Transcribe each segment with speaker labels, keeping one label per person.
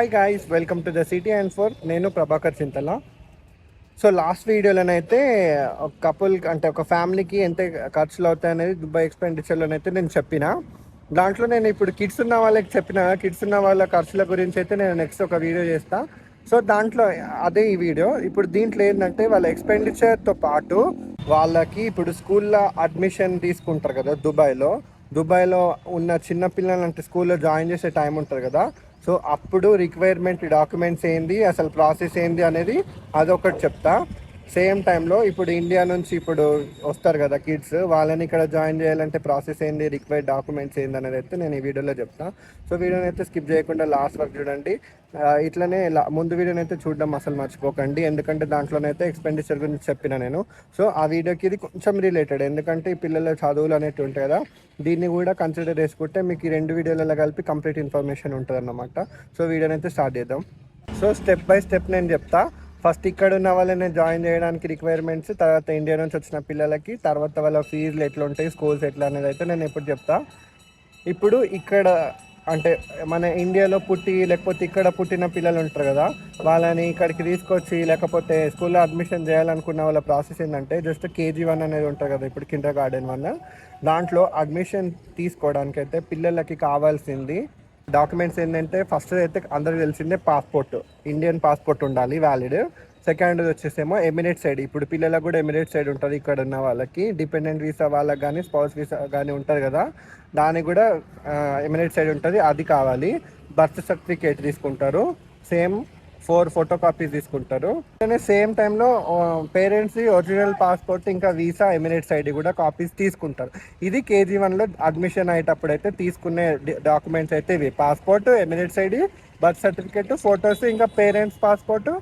Speaker 1: Hi guys, welcome to the city and four. నేను ప్రభాకర్ చింతల. So last వీడియోలోనైతే ఒక couple అంటే ఒక ఫ్యామిలీకి ఎంత ఖర్చులు అవుతాయి అనేది దుబాయ్ ఎక్స్పెండిచర్లోనైతే నేను చెప్పిన. దాంట్లో నేను ఇప్పుడు కిడ్స్ ఉన్న వాళ్ళకి చెప్పిన, కిడ్స్ ఉన్న వాళ్ళ ఖర్చుల గురించి అయితే నేను నెక్స్ట్ ఒక వీడియో చేస్తా. సో దాంట్లో అదే ఈ వీడియో. ఇప్పుడు దీంట్లో ఏంటంటే వాళ్ళ ఎక్స్పెండిచర్తో పాటు వాళ్ళకి ఇప్పుడు స్కూల్లో అడ్మిషన్ తీసుకుంటారు కదా దుబాయ్లో ఉన్న చిన్న పిల్లలు అంటే స్కూల్లో జాయిన్ చేసే టైం ఉంటుంది కదా. సో అప్పుడు రిక్వైర్మెంట్ డాక్యుమెంట్స్ ఏంది, అసలు ప్రాసెస్ ఏంది అనేది అదొకటి చెప్తా. సేమ్ టైంలో ఇప్పుడు ఇండియా నుంచి ఇప్పుడు వస్తారు కదా కిడ్స్, వాళ్ళని ఇక్కడ జాయిన్ చేయాలంటే ప్రాసెస్ ఏంది, రిక్వైర్డ్ డాక్యుమెంట్స్ ఏంది అనేది అయితే నేను ఈ వీడియోలో చెప్తాను. సో వీడియోని అయితే స్కిప్ చేయకుండా లాస్ట్ వరకు చూడండి. ఇట్లనే ముందు వీడియోని అయితే చూడడం అసలు మర్చిపోకండి, ఎందుకంటే దాంట్లోనైతే ఎక్స్పెండిచర్ గురించి చెప్పిన నేను. సో ఆ వీడియోకి ఇది కొంచెం రిలేటెడ్, ఎందుకంటే ఈ పిల్లల చదువులు అనేవి ఉంటాయి కదా, దీన్ని కూడా కన్సిడర్ చేసుకుంటే మీకు ఈ రెండు వీడియోలలో కలిపి కంప్లీట్ ఇన్ఫర్మేషన్ ఉంటుంది అన్నమాట. సో వీడియోని అయితే స్టార్ట్ చేద్దాం. సో స్టెప్ బై స్టెప్ నేను చెప్తా. ఫస్ట్ ఇక్కడ ఉన్న వాళ్ళని జాయిన్ చేయడానికి రిక్వైర్మెంట్స్, తర్వాత ఇండియా నుంచి వచ్చిన పిల్లలకి, తర్వాత వాళ్ళ ఫీజులు ఎట్లా ఉంటాయి, స్కూల్స్ ఎట్లా అనేది అయితే నేను ఎప్పుడు చెప్తా. ఇప్పుడు ఇక్కడ అంటే మన ఇండియాలో పుట్టి లేకపోతే ఇక్కడ పుట్టిన పిల్లలు ఉంటారు కదా, వాళ్ళని ఇక్కడికి తీసుకొచ్చి లేకపోతే స్కూల్లో అడ్మిషన్ చేయాలనుకున్న వాళ్ళ ప్రాసెస్ ఏంటంటే జస్ట్ KG1 అనేది ఉంటుంది కదా, ఇప్పుడు కిండర్ గార్డెన్ 1, దాంట్లో అడ్మిషన్ తీసుకోవడానికి అయితే పిల్లలకి కావాల్సింది డాక్యుమెంట్స్ ఏంటంటే ఫస్ట్ అయితే అందరికి తెలిసిందే పాస్పోర్ట్, ఇండియన్ పాస్పోర్ట్ ఉండాలి వ్యాలిడ్. సెకండ్ వచ్చేసేమో ఎమిరేట్స్ ఐడి. ఇప్పుడు పిల్లలకు కూడా ఎమిరేట్స్ ఐడి ఉంటుంది ఇక్కడ ఉన్న వాళ్ళకి. డిపెండెంట్ వీసా వాళ్ళకి కానీ స్పౌస్ వీసా కానీ ఉంటుంది కదా, దానికి కూడా ఎమిరేట్స్ ఐడి ఉంటుంది, అది కావాలి. బర్త్ సర్టిఫికేట్ తీసుకుంటారు, సేమ్ 4 ఫోటో కాపీస్ తీసుకుంటారు. సేమ్ టైంలో పేరెంట్స్ ఒరిజినల్ పాస్పోర్ట్ ఇంకా వీసా ఎమిరేట్స్ ఐడి కూడా కాపీస్ తీసుకుంటారు. ఇది KG1లో అడ్మిషన్ అయ్యేటప్పుడు అయితే తీసుకునే డాక్యుమెంట్స్ అయితే ఇవి: passport, Emirates ID, birth certificate, photos, ఇంకా parents passport,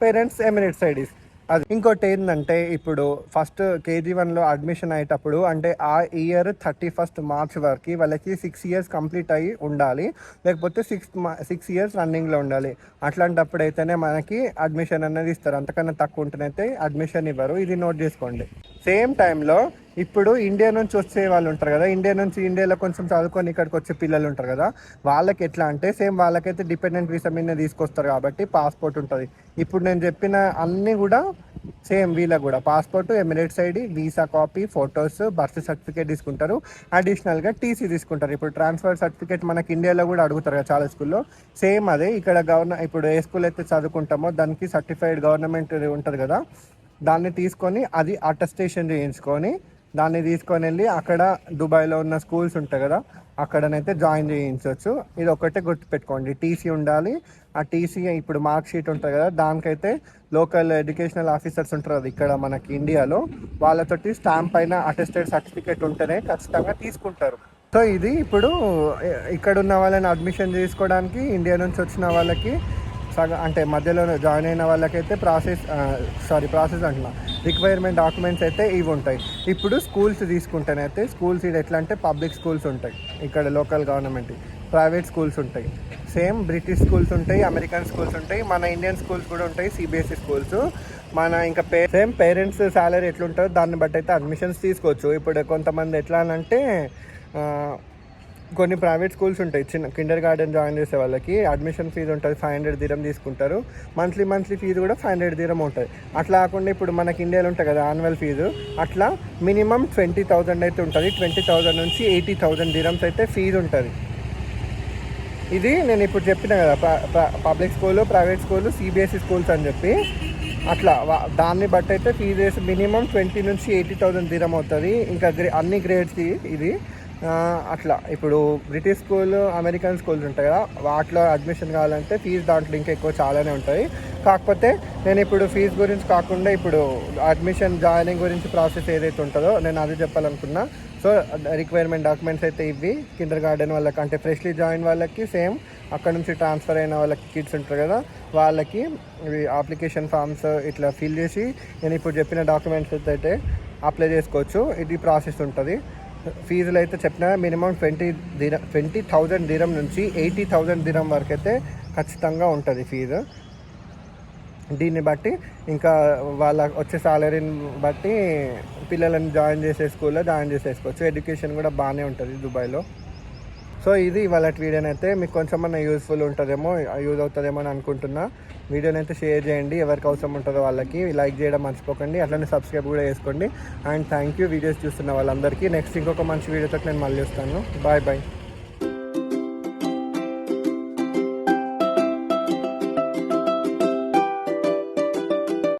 Speaker 1: parents Emirates IDs. అది ఇంకోటి ఏంటంటే ఇప్పుడు ఫస్ట్ KG1లో అడ్మిషన్ అయ్యేటప్పుడు అంటే ఆ ఇయర్ 31st మార్చ్ వరకు వాళ్ళకి 6 ఇయర్స్ కంప్లీట్ అయ్యి ఉండాలి, లేకపోతే 6 ఇయర్స్ రన్నింగ్లో ఉండాలి. అట్లాంటప్పుడు అయితేనే మనకి అడ్మిషన్ అనేది ఇస్తారు, అంతకన్నా తక్కువ ఉంటేనైతే అడ్మిషన్ ఇవ్వరు. ఇది నోట్ చేసుకోండి. సేమ్ టైంలో ఇప్పుడు ఇండియా నుంచి వచ్చే వాళ్ళు ఉంటారు కదా, ఇండియాలో కొంచెం చదువుకొని ఇక్కడికి వచ్చే పిల్లలు ఉంటారు కదా, వాళ్ళకి ఎట్లా అంటే సేమ్ వాళ్ళకైతే డిపెండెంట్ వీసా మీద తీసుకొస్తారు కాబట్టి పాస్పోర్ట్ ఉంటుంది. ఇప్పుడు నేను చెప్పిన అన్నీ కూడా సేమ్ వీళ్ళకి కూడా passport, Emirates ID, visa copy, photos, birth certificate తీసుకుంటారు. అడిషనల్గా TC తీసుకుంటారు. ఇప్పుడు ట్రాన్స్ఫర్ సర్టిఫికేట్ మనకి ఇండియాలో కూడా అడుగుతారు కదా చాలా స్కూల్లో, సేమ్ అదే ఇక్కడ ఇప్పుడు ఏ స్కూల్ అయితే చదువుకుంటామో దానికి సర్టిఫైడ్ గవర్నమెంట్ ఉంటుంది కదా, దాన్ని తీసుకొని అది అటెస్టేషన్ చేయించుకొని దాన్ని తీసుకొని వెళ్ళి అక్కడ దుబాయ్లో ఉన్న స్కూల్స్ ఉంటాయి కదా అక్కడనైతే జాయిన్ చేయించవచ్చు. ఇది ఒకటే గుర్తుపెట్టుకోండి, TC ఉండాలి. ఆ TC ఇప్పుడు మార్క్ షీట్ ఉంటుంది కదా, దానికైతే లోకల్ ఎడ్యుకేషనల్ ఆఫీసర్స్ ఉంటారు కదా ఇక్కడ మనకి ఇండియాలో, వాళ్ళతోటి స్టాంప్ పైన అటెస్టెడ్ సర్టిఫికేట్ ఉంటేనే ఖచ్చితంగా తీసుకుంటారు. సో ఇది ఇప్పుడు ఇక్కడ ఉన్న వాళ్ళని అడ్మిషన్ చేసుకోవడానికి ఇండియా నుంచి వచ్చిన వాళ్ళకి అంటే మధ్యలో జాయిన్ అయిన వాళ్ళకైతే ప్రాసెస్ అంటున్నా, రిక్వైర్మెంట్ డాక్యుమెంట్స్ అయితే ఇవి ఉంటాయి. ఇప్పుడు స్కూల్స్ తీసుకుంటేనైతే స్కూల్స్ ఇది ఎట్లా అంటే పబ్లిక్ స్కూల్స్ ఉంటాయి ఇక్కడ లోకల్ గవర్నమెంట్, ప్రైవేట్ స్కూల్స్ ఉంటాయి, సేమ్ బ్రిటిష్ స్కూల్స్ ఉంటాయి, అమెరికన్ స్కూల్స్ ఉంటాయి, మన ఇండియన్ స్కూల్స్ కూడా ఉంటాయి, CBSE స్కూల్స్. మన ఇంకా సేమ్ పేరెంట్స్ శాలరీ ఎట్లుంటుందో దాన్ని బట్టి అయితే అడ్మిషన్స్ తీసుకోవచ్చు. ఇప్పుడు కొంతమంది ఎట్లా అంటే కొన్ని ప్రైవేట్ స్కూల్స్ ఉంటాయి, చిన్న కిండర్ గార్డెన్ జాయిన్ చేసే వాళ్ళకి అడ్మిషన్ ఫీజు ఉంటుంది, 500 dirham తీసుకుంటారు. మంత్లీ ఫీజు కూడా 500 dirham ఉంటుంది. అట్లా కాకుండా ఇప్పుడు మనకి ఇండియాలో ఉంటుంది కదా యాన్యువల్ ఫీజు, అట్లా మినిమం 20,000 అయితే ఉంటుంది. 20,000 నుంచి 80,000 dirhams అయితే ఫీజు ఉంటుంది. ఇది నేను ఇప్పుడు చెప్పిన కదా public school, private school, CBSE schools అని చెప్పి, అట్లా దాన్ని బట్టి అయితే ఫీజు మినిమం 20 నుంచి 80,000 dirham అవుతుంది. ఇంకా అన్ని గ్రేడ్స్కి ఇది అట్లా. ఇప్పుడు బ్రిటిష్ స్కూల్, అమెరికన్ స్కూల్స్ ఉంటాయి కదా, వాటిలో అడ్మిషన్ కావాలంటే ఫీజు దాంట్లో ఇంకా ఎక్కువ చాలానే ఉంటుంది. కాకపోతే నేను ఇప్పుడు ఫీజు గురించి కాకుండా ఇప్పుడు అడ్మిషన్ జాయినింగ్ గురించి ప్రాసెస్ ఏదైతే ఉంటుందో నేను అది చెప్పాలనుకున్నా. సో రిక్వైర్మెంట్ డాక్యుమెంట్స్ అయితే ఇవి కిండర్ గార్డెన్ వాళ్ళకి అంటే ఫ్రెష్లీ జాయిన్ వాళ్ళకి, సేమ్ అక్కడ నుంచి ట్రాన్స్ఫర్ అయిన వాళ్ళకి కిడ్స్ ఉంటారు కదా వాళ్ళకి ఇవి అప్లికేషన్ ఫామ్స్ ఇట్లా ఫిల్ చేసి నేను ఇప్పుడు చెప్పిన డాక్యుమెంట్స్ అయితే అప్లై చేసుకోవచ్చు. ఇది ప్రాసెస్ ఉంటుంది. ఫీజులు అయితే చెప్పిన మినిమం 20,000 dirham నుంచి 80,000 dirham వరకు అయితే ఖచ్చితంగా ఉంటుంది ఫీజు. దీన్ని బట్టి ఇంకా వాళ్ళ వచ్చే సాలరీని బట్టి పిల్లలను జాయిన్ చేసే స్కూల్లో జాయిన్ చేసేసుకోవచ్చు. ఎడ్యుకేషన్ కూడా బాగానే ఉంటుంది దుబాయ్లో. సో ఇది ఇవాళ వీడియోనైతే మీకు కొంచెమన్నా యూస్ఫుల్ ఉంటుందేమో, యూజ్ అవుతుందేమో అని అనుకుంటున్నా. వీడియోనైతే షేర్ చేయండి, ఎవరికి అవసరం ఉంటుందో వాళ్ళకి. లైక్ చేయడం మర్చిపోకండి, అట్లనే సబ్స్క్రైబ్ కూడా చేసుకోండి. అండ్ థ్యాంక్ యూ వీడియోస్ చూస్తున్న వాళ్ళందరికీ. నెక్స్ట్ ఇంకొక మంచి వీడియోతో నేను మళ్ళీ వస్తాను. Bye bye.